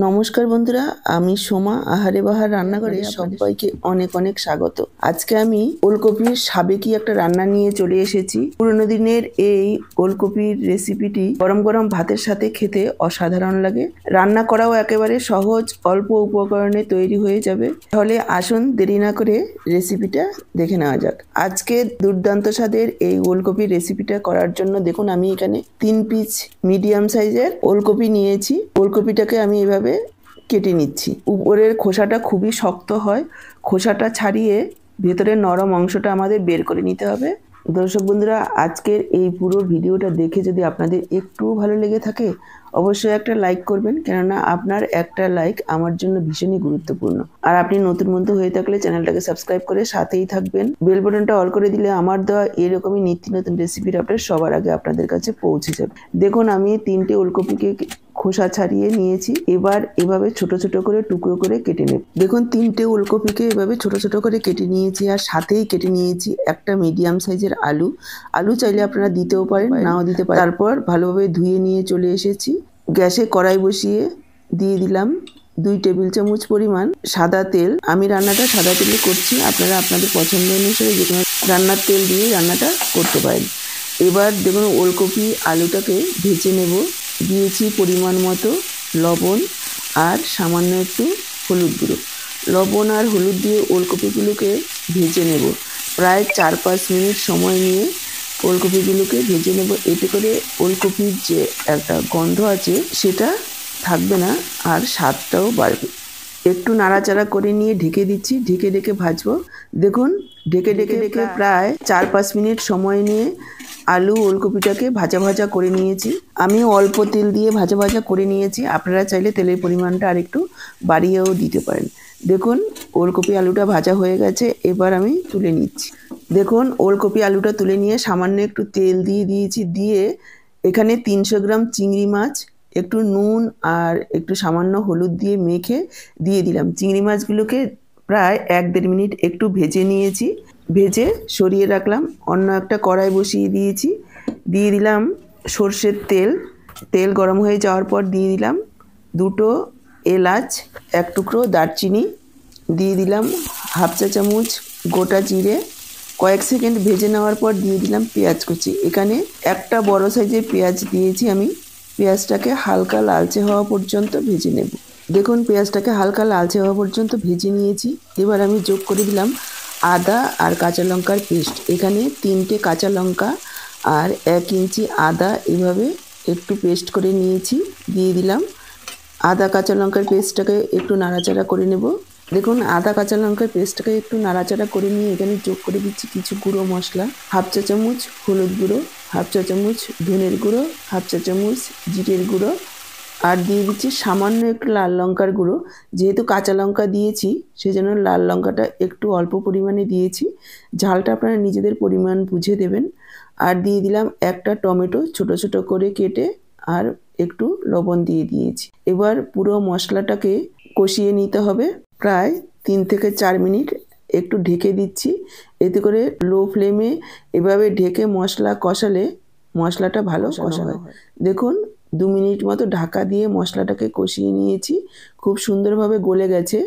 নমস্কার বন্ধুরা, আমি সোমা আহারে বাহার রান্নাঘরে সবাইকে অনেক অনেক স্বাগত। আজকে আমি ওলকপির সাবেকি একটা রান্না নিয়ে চলে এসেছি। পুরোনো দিনের এই ওলকপির রেসিপিটি গরম গরম ভাতের সাথে খেতে অসাধারণ লাগে। রান্না করাও একেবারে সহজ, অল্প উপকরণে তৈরি হয়ে যাবে। তাহলে আসুন দেরি না করে রেসিপিটা দেখে নেওয়া যাক। আজকে দুর্দান্ত স্বাদের এই ওলকপির রেসিপিটা করার জন্য দেখুন আমি এখানে 3 পিস মিডিয়াম সাইজের ওলকপি নিয়েছি। ওলকপিটাকে আমি এভাবে কেটে নিচ্ছি। উপরের খোসাটা খুবই শক্ত হয়, খোসাটা ছাড়িয়ে ভেতরের নরম অংশটা আমাদের বের করে নিতে হবে। দর্শক বন্ধুরা, আজকের এই পুরো ভিডিওটা দেখে যদি আপনাদের একটু ভালো লেগে থাকে অবশ্যই একটা লাইক করবেন, কেননা আপনার একটা লাইক আমার জন্য ভীষণই গুরুত্বপূর্ণ। আর আপনি নতুন বন্ধু হয়ে থাকলে চ্যানেলটাকে সাবস্ক্রাইব করে সাথেই থাকবেন। বেল বাটনটা অল করে দিলে আমার দেওয়া এরকমই নিত্য নতুন রেসিপির আপডেট সবার আগে আপনাদের কাছে পৌঁছে যাবে। দেখুন আমি 3টে ওলকপিকে খোসা ছাড়িয়ে নিয়েছি। এবার এভাবে ছোট ছোট করে টুকরো করে কেটে নেব। দেখুন 3টে ওলকপিকে এভাবে ছোট ছোট করে কেটে নিয়েছি, আর সাথেই কেটে নিয়েছি একটা মিডিয়াম সাইজের আলু। আলু চাইলে আপনারা দিতেও পারেন, নাও দিতে পারেন। তারপর ভালোভাবে ধুয়ে নিয়ে চলে এসেছি। গ্যাসে কড়াই বসিয়ে দিয়ে দিলাম 2 টেবিল চামচ পরিমাণ সাদা তেল। আমি রান্নাটা সাদা তেলে করছি, আপনারা আপনাদের পছন্দ অনুসারে যে কোনো রান্নার তেল দিয়ে রান্নাটা করতে পারেন। এবার দেখুন ওলকপি আলুটাকে ভেজে নেব। দিয়েছি পরিমাণ মতো লবণ আর সামান্য একটু হলুদ গুঁড়ো। লবণ আর হলুদ দিয়ে ওলকপিগুলোকে ভেজে নেব। প্রায় 4-5 মিনিট সময় নিয়ে ওলকপিগুলোকে ভেজে নেব। এতে করে ওলকপির যে একটা গন্ধ আছে সেটা থাকবে না, আর স্বাদটাও বাড়বে। একটু নাড়াচাড়া করে নিয়ে ঢেকে দিচ্ছি, ঢেকে ঢেকে ভাজবো। দেখুন ঢেকে ঢেকে ঢেকে প্রায় 4-5 মিনিট সময় নিয়ে আলু ওলকপিটাকে ভাজা ভাজা করে নিয়েছি। আমি অল্প তেল দিয়ে ভাজা ভাজা করে নিয়েছি, আপনারা চাইলে তেলের পরিমাণটা আরেকটু বাড়িয়েও দিতে পারেন। দেখুন ওলকপি আলুটা ভাজা হয়ে গেছে, এবার আমি তুলে নিচ্ছি। দেখুন ওলকপি আলুটা তুলে নিয়ে সামান্য একটু তেল দিয়ে দিয়েছি। দিয়ে এখানে 300 গ্রাম চিংড়ি মাছ একটু নুন আর একটু সামান্য হলুদ দিয়ে মেখে দিয়ে দিলাম। চিংড়ি মাছগুলোকে প্রায় 1-1.5 মিনিট একটু ভেজে নিয়েছি। ভেজে সরিয়ে রাখলাম। অন্য একটা কড়াই বসিয়ে দিয়েছি। দিয়ে দিলাম সর্ষের তেল। তেল গরম হয়ে যাওয়ার পর দিয়ে দিলাম 2টো এলাচ, 1 টুকরো দারচিনি, দিয়ে দিলাম 1/2 চা চামচ গোটা জিরে। কয়েক সেকেন্ড ভেজে নেওয়ার পর দিয়ে দিলাম পেঁয়াজ কুচি। এখানে একটা বড় সাইজের পেঁয়াজ দিয়েছি আমি। পেঁয়াজটাকে হালকা লালচে হওয়া পর্যন্ত ভেজে নেব। দেখুন পেঁয়াজটাকে হালকা লালচে হওয়া পর্যন্ত ভেজে নিয়েছি। এবার আমি যোগ করে দিলাম আদা আর কাঁচা লঙ্কার পেস্ট। এখানে 3টে কাঁচা লঙ্কা আর 1 ইঞ্চি আদা এভাবে একটু পেস্ট করে নিয়েছি, দিয়ে দিলাম। আদা কাঁচা লঙ্কার পেস্টটাকে একটু নাড়াচাড়া করে নেব। দেখুন আদা কাঁচা লঙ্কার পেস্টটাকে একটু নাড়াচাড়া করে নিয়ে এখানে যোগ করে দিচ্ছি কিছু গুঁড়ো মশলা। 1/2 চা চামচ হলুদ গুঁড়ো, 1/2 চা চামচ ধনের গুঁড়ো, 1/2 চা চামচ জিরের গুঁড়ো, আর দিয়ে দিচ্ছি সামান্য একটু লাল লঙ্কার গুঁড়ো। যেহেতু কাঁচা লঙ্কা দিয়েছি সেজন্য লাল লঙ্কাটা একটু অল্প পরিমাণে দিয়েছি। ঝালটা আপনারা নিজেদের পরিমাণ বুঝে দেবেন। আর দিয়ে দিলাম একটা টমেটো ছোট ছোট করে কেটে, আর একটু লবণ দিয়ে দিয়েছি। এবার পুরো মশলাটাকে কষিয়ে নিতে হবে প্রায় 3 থেকে 4 মিনিট। একটু ঢেকে দিচ্ছি, এতে করে লো ফ্লেমে এভাবে ঢেকে মশলা কষালে মশলাটা ভালো কষানো হয়। দেখুন 2 মিনিট মতো ঢাকা দিয়ে মশলাটাকে কষিয়ে নিয়েছি, খুব সুন্দরভাবে গলে গেছে।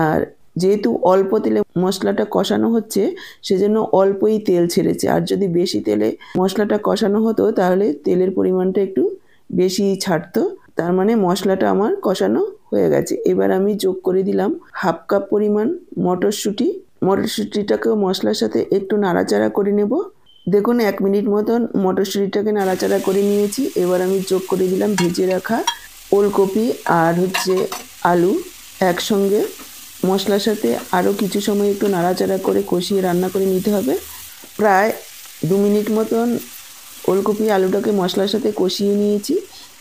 আর যেহেতু অল্প তেলে মশলাটা কষানো হচ্ছে সেজন্য অল্পই তেল ছেড়েছে। আর যদি বেশি তেলে মশলাটা কষানো হতো তাহলে তেলের পরিমাণটা একটু বেশি ছাড়তো। তার মানে মশলাটা আমার কষানো হয়ে গেছে। এবার আমি যোগ করে দিলাম 1/2 কাপ পরিমাণ মটরশুঁটি। মটরশুঁটিটাকেও মশলার সাথে একটু নাড়াচাড়া করে নেব। দেখুন 1 মিনিট মতন মটরশুঁটিটাকে নাড়াচাড়া করে নিয়েছি। এবার আমি যোগ করে দিলাম ভেজে রাখা ওলকপি আর আলু একসঙ্গে। মশলার সাথে আরও কিছু সময় একটু নাড়াচাড়া করে কষিয়ে রান্না করে নিতে হবে। প্রায় 2 মিনিট মতন ওলকপি আলুটাকে মশলার সাথে কষিয়ে নিয়েছি।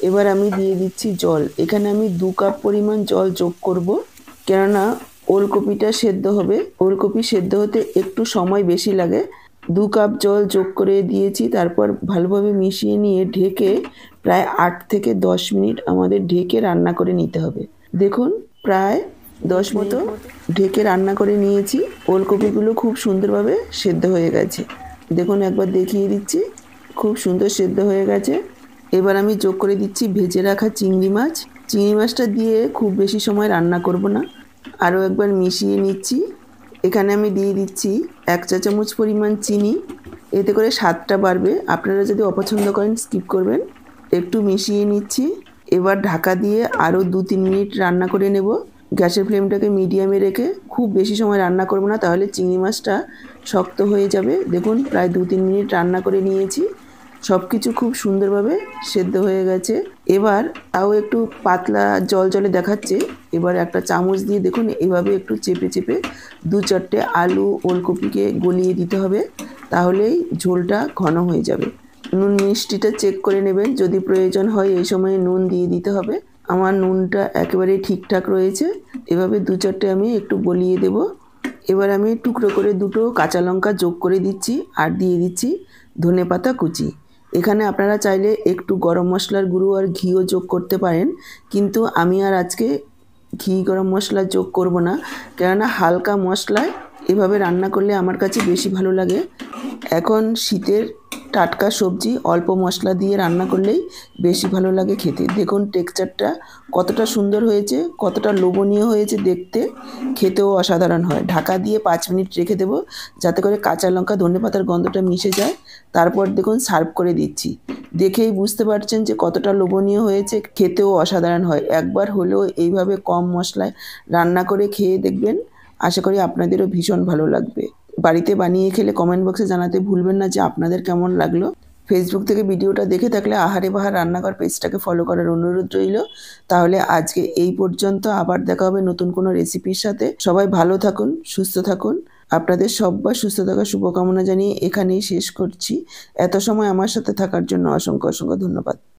এবার আমি দিয়ে দিচ্ছি জল। এখানে আমি 2 কাপ পরিমাণ জল যোগ করব, কেননা ওলকপিটা সেদ্ধ হবে। ওলকপি সেদ্ধ হতে একটু সময় বেশি লাগে। 2 কাপ জল যোগ করে দিয়েছি। তারপর ভালোভাবে মিশিয়ে নিয়ে ঢেকে প্রায় 8 থেকে 10 মিনিট আমাদের ঢেকে রান্না করে নিতে হবে। দেখুন প্রায় 10 মতো ঢেকে রান্না করে নিয়েছি। ওলকপিগুলো খুব সুন্দরভাবে সেদ্ধ হয়ে গেছে। দেখুন একবার দেখিয়ে দিচ্ছি, খুব সুন্দর সেদ্ধ হয়ে গেছে। এবার আমি যোগ করে দিচ্ছি ভেজে রাখা চিংড়ি মাছ। চিংড়ি মাছটা দিয়ে খুব বেশি সময় রান্না করব না, আরও একবার মিশিয়ে নিচ্ছি। এখানে আমি দিয়ে দিচ্ছি 1 চা চামচ পরিমাণ চিনি, এতে করে স্বাদটা বাড়বে। আপনারা যদি অপছন্দ করেন স্কিপ করবেন। একটু মিশিয়ে নিচ্ছি। এবার ঢাকা দিয়ে আরও 2-3 মিনিট রান্না করে নেব। গ্যাসের ফ্লেমটাকে মিডিয়ামে রেখে খুব বেশি সময় রান্না করব না, তাহলে চিংড়ি মাছটা শক্ত হয়ে যাবে। দেখুন প্রায় 2-3 মিনিট রান্না করে নিয়েছি, সব কিছু খুব সুন্দরভাবে সেদ্ধ হয়ে গেছে। এবার তাও একটু পাতলা জল জলে দেখাচ্ছে। এবার একটা চামচ দিয়ে দেখুন এভাবে একটু চেপে চেপে 2-4টে আলু ওলকপিকে গলিয়ে দিতে হবে, তাহলেই ঝোলটা ঘন হয়ে যাবে। নুন মিষ্টিটা চেক করে নেবেন, যদি প্রয়োজন হয় এই সময় নুন দিয়ে দিতে হবে। আমার নুনটা একেবারেই ঠিকঠাক রয়েছে। এভাবে 2-4টে আমি একটু গলিয়ে দেব। এবার আমি টুকরো করে 2টো কাঁচা লঙ্কা যোগ করে দিচ্ছি আর দিয়ে দিচ্ছি ধনেপাতা কুচি। এখানে আপনারা চাইলে একটু গরম মশলার গুঁড়ো আর ঘিও যোগ করতে পারেন, কিন্তু আমি আর আজকে ঘি গরম মশলা যোগ করব না, কেননা হালকা মশলায় এভাবে রান্না করলে আমার কাছে বেশি ভালো লাগে। এখন শীতের টাটকা সবজি অল্প মশলা দিয়ে রান্না করলেই বেশি ভালো লাগে খেতে। দেখুন টেক্সচারটা কতটা সুন্দর হয়েছে, কতটা লোভনীয় হয়েছে দেখতে, খেতেও অসাধারণ হয়। ঢাকা দিয়ে 5 মিনিট রেখে দেবো, যাতে করে কাঁচা লঙ্কা ধনেপাতার গন্ধটা মিশে যায়। তারপর দেখুন সার্ভ করে দিচ্ছি। দেখেই বুঝতে পারছেন যে কতটা লোভনীয় হয়েছে, খেতেও অসাধারণ হয়। একবার হলেও এইভাবে কম মশলায় রান্না করে খেয়ে দেখবেন, আশা করি আপনাদেরও ভীষণ ভালো লাগবে। বাড়িতে বানিয়ে খেলে কমেন্ট বক্সে জানাতে ভুলবেন না যে আপনাদের কেমন লাগলো। ফেসবুক থেকে ভিডিওটা দেখে থাকলে আহারে বাহার রান্নাঘর পেজটাকে ফলো করার অনুরোধ রইল। তাহলে আজকে এই পর্যন্ত, আবার দেখা হবে নতুন কোনো রেসিপির সাথে। সবাই ভালো থাকুন, সুস্থ থাকুন। আপনাদের সবার সুস্থ থাকার শুভকামনা জানিয়ে এখানেই শেষ করছি। এত সময় আমার সাথে থাকার জন্য অসংখ্য অসংখ্য ধন্যবাদ।